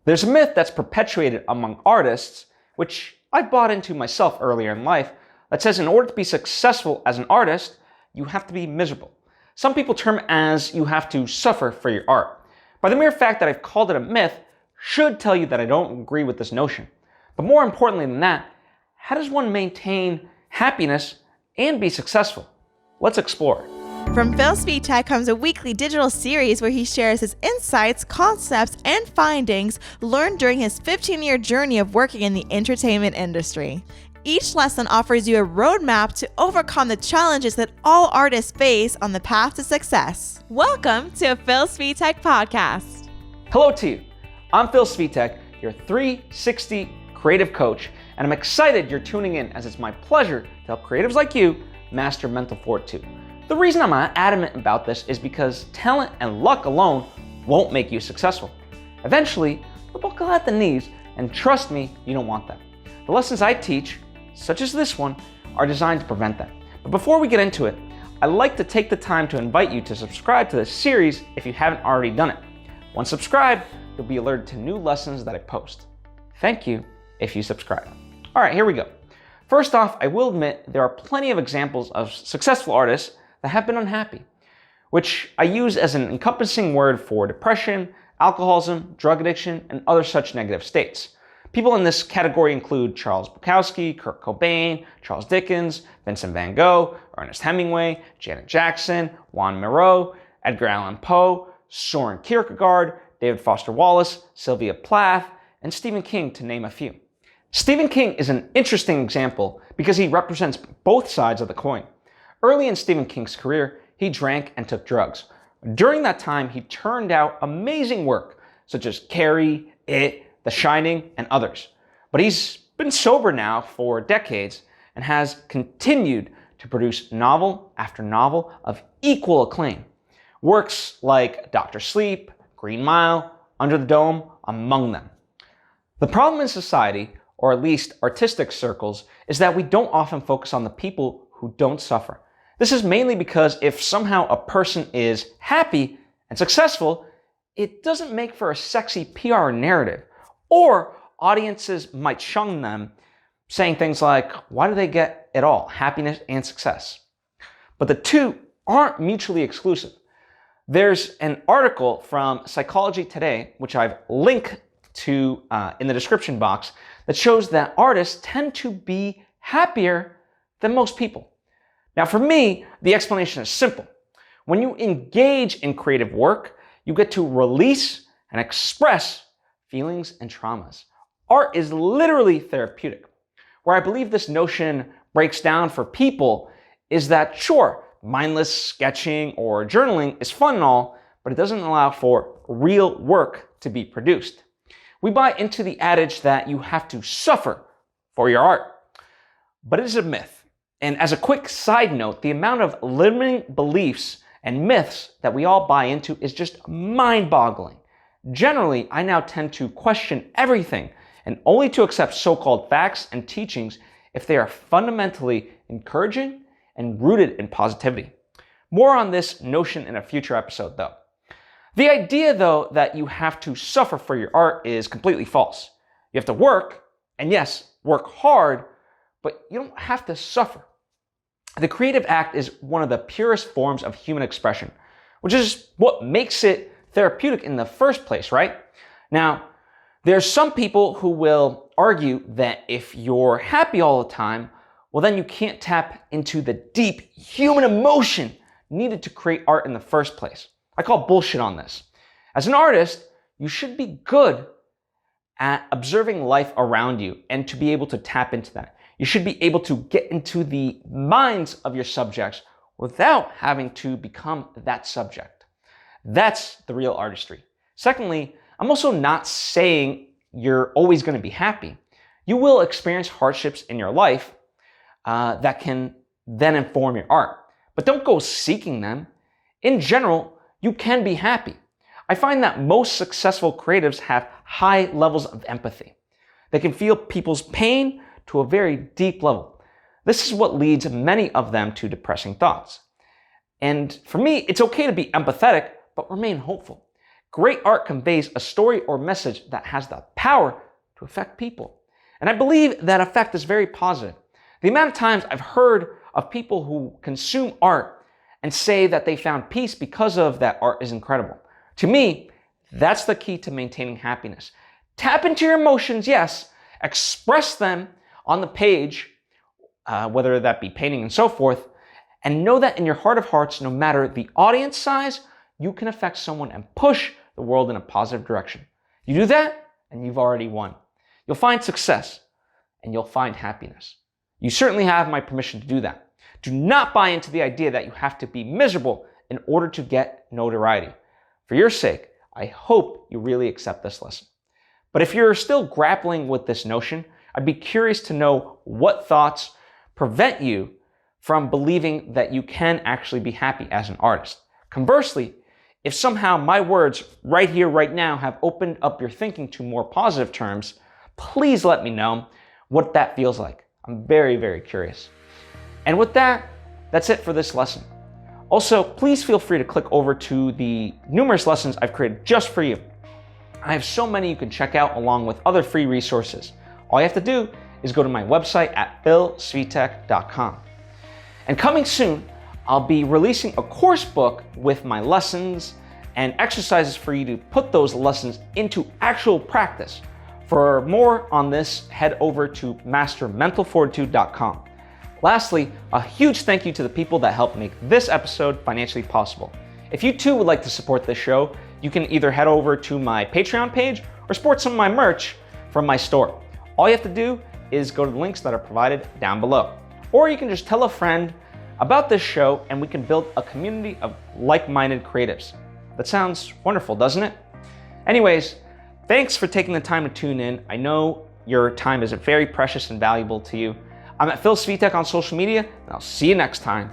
There's a myth that's perpetuated among artists, which I bought into myself earlier in life, that says in order to be successful as an artist, you have to be miserable. Some people term it as you have to suffer for your art. By the mere fact that I've called it a myth should tell you that I don't agree with this notion. But more importantly than that, how does one maintain happiness and be successful? Let's explore. From Phil Svitek comes a weekly digital series where he shares his insights, concepts, and findings learned during his 15-year journey of working in the entertainment industry. Each lesson offers you a roadmap to overcome the challenges that all artists face on the path to success. Welcome to a Phil Svitek podcast. Hello to you. I'm Phil Svitek, your 360 creative coach, and I'm excited you're tuning in as it's my pleasure to help creatives like you master mental fortitude. The reason I'm adamant about this is because talent and luck alone won't make you successful. Eventually, you'll buckle at the knees, and trust me, you don't want that. The lessons I teach, such as this one, are designed to prevent that. But before we get into it, I'd like to take the time to invite you to subscribe to this series if you haven't already done it. Once subscribed, you'll be alerted to new lessons that I post. Thank you if you subscribe. All right, here we go. First off, I will admit there are plenty of examples of successful artists that have been unhappy, which I use as an encompassing word for depression, alcoholism, drug addiction, and other such negative states. People in this category include Charles Bukowski, Kurt Cobain, Charles Dickens, Vincent van Gogh, Ernest Hemingway, Janet Jackson, Juan Miró, Edgar Allan Poe, Soren Kierkegaard, David Foster Wallace, Sylvia Plath, and Stephen King, to name a few. Stephen King is an interesting example because he represents both sides of the coin. Early in Stephen King's career, he drank and took drugs. During that time, he turned out amazing work, such as Carrie, It, The Shining, and others. But he's been sober now for decades and has continued to produce novel after novel of equal acclaim. Works like Dr. Sleep, Green Mile, Under the Dome, among them. The problem in society, or at least artistic circles, is that we don't often focus on the people who don't suffer. This is mainly because if somehow a person is happy and successful, it doesn't make for a sexy PR narrative, or audiences might shun them, saying things like, why do they get it all, happiness and success? But the two aren't mutually exclusive. There's an article from Psychology Today, which I've linked to in the description box, that shows that artists tend to be happier than most people. Now for me, the explanation is simple. When you engage in creative work, you get to release and express feelings and traumas. Art is literally therapeutic. Where I believe this notion breaks down for people is that sure, mindless sketching or journaling is fun and all, but it doesn't allow for real work to be produced. We buy into the adage that you have to suffer for your art, but it is a myth. And as a quick side note, the amount of limiting beliefs and myths that we all buy into is just mind-boggling. Generally, I now tend to question everything and only to accept so-called facts and teachings if they are fundamentally encouraging and rooted in positivity. More on this notion in a future episode, though. The idea, though, that you have to suffer for your art is completely false. You have to work, and yes, work hard, but you don't have to suffer. The creative act is one of the purest forms of human expression, which is what makes it therapeutic in the first place, right? Now, there's some people who will argue that if you're happy all the time, well, then you can't tap into the deep human emotion needed to create art in the first place. I call bullshit on this. As an artist, you should be good at observing life around you and to be able to tap into that. You should be able to get into the minds of your subjects without having to become that subject. That's the real artistry. Secondly, I'm also not saying you're always going to be happy. You will experience hardships in your life that can then inform your art. But don't go seeking them. In general, you can be happy. I find that most successful creatives have high levels of empathy. They can feel people's pain to a very deep level. This is what leads many of them to depressing thoughts. And for me, it's okay to be empathetic, but remain hopeful. Great art conveys a story or message that has the power to affect people. And I believe that effect is very positive. The amount of times I've heard of people who consume art and say that they found peace because of that art is incredible. To me, that's the key to maintaining happiness. Tap into your emotions, yes, express them on the page, whether that be painting and so forth, and know that in your heart of hearts, no matter the audience size, you can affect someone and push the world in a positive direction. You do that, and you've already won. You'll find success, and you'll find happiness. You certainly have my permission to do that. Do not buy into the idea that you have to be miserable in order to get notoriety. For your sake, I hope you really accept this lesson. But if you're still grappling with this notion, I'd be curious to know what thoughts prevent you from believing that you can actually be happy as an artist. Conversely, if somehow my words right here, right now have opened up your thinking to more positive terms, please let me know what that feels like. I'm very, very curious. And with that, that's it for this lesson. Also, please feel free to click over to the numerous lessons I've created just for you. I have so many you can check out along with other free resources. All you have to do is go to my website at philsvitek.com. And coming soon, I'll be releasing a course book with my lessons and exercises for you to put those lessons into actual practice. For more on this, head over to mastermentalfortitude.com. Lastly, a huge thank you to the people that helped make this episode financially possible. If you too would like to support this show, you can either head over to my Patreon page or support some of my merch from my store. All you have to do is go to the links that are provided down below. Or you can just tell a friend about this show and we can build a community of like-minded creatives. That sounds wonderful, doesn't it? Anyways, thanks for taking the time to tune in. I know your time is very precious and valuable to you. I'm at Phil Svitek on social media, and I'll see you next time.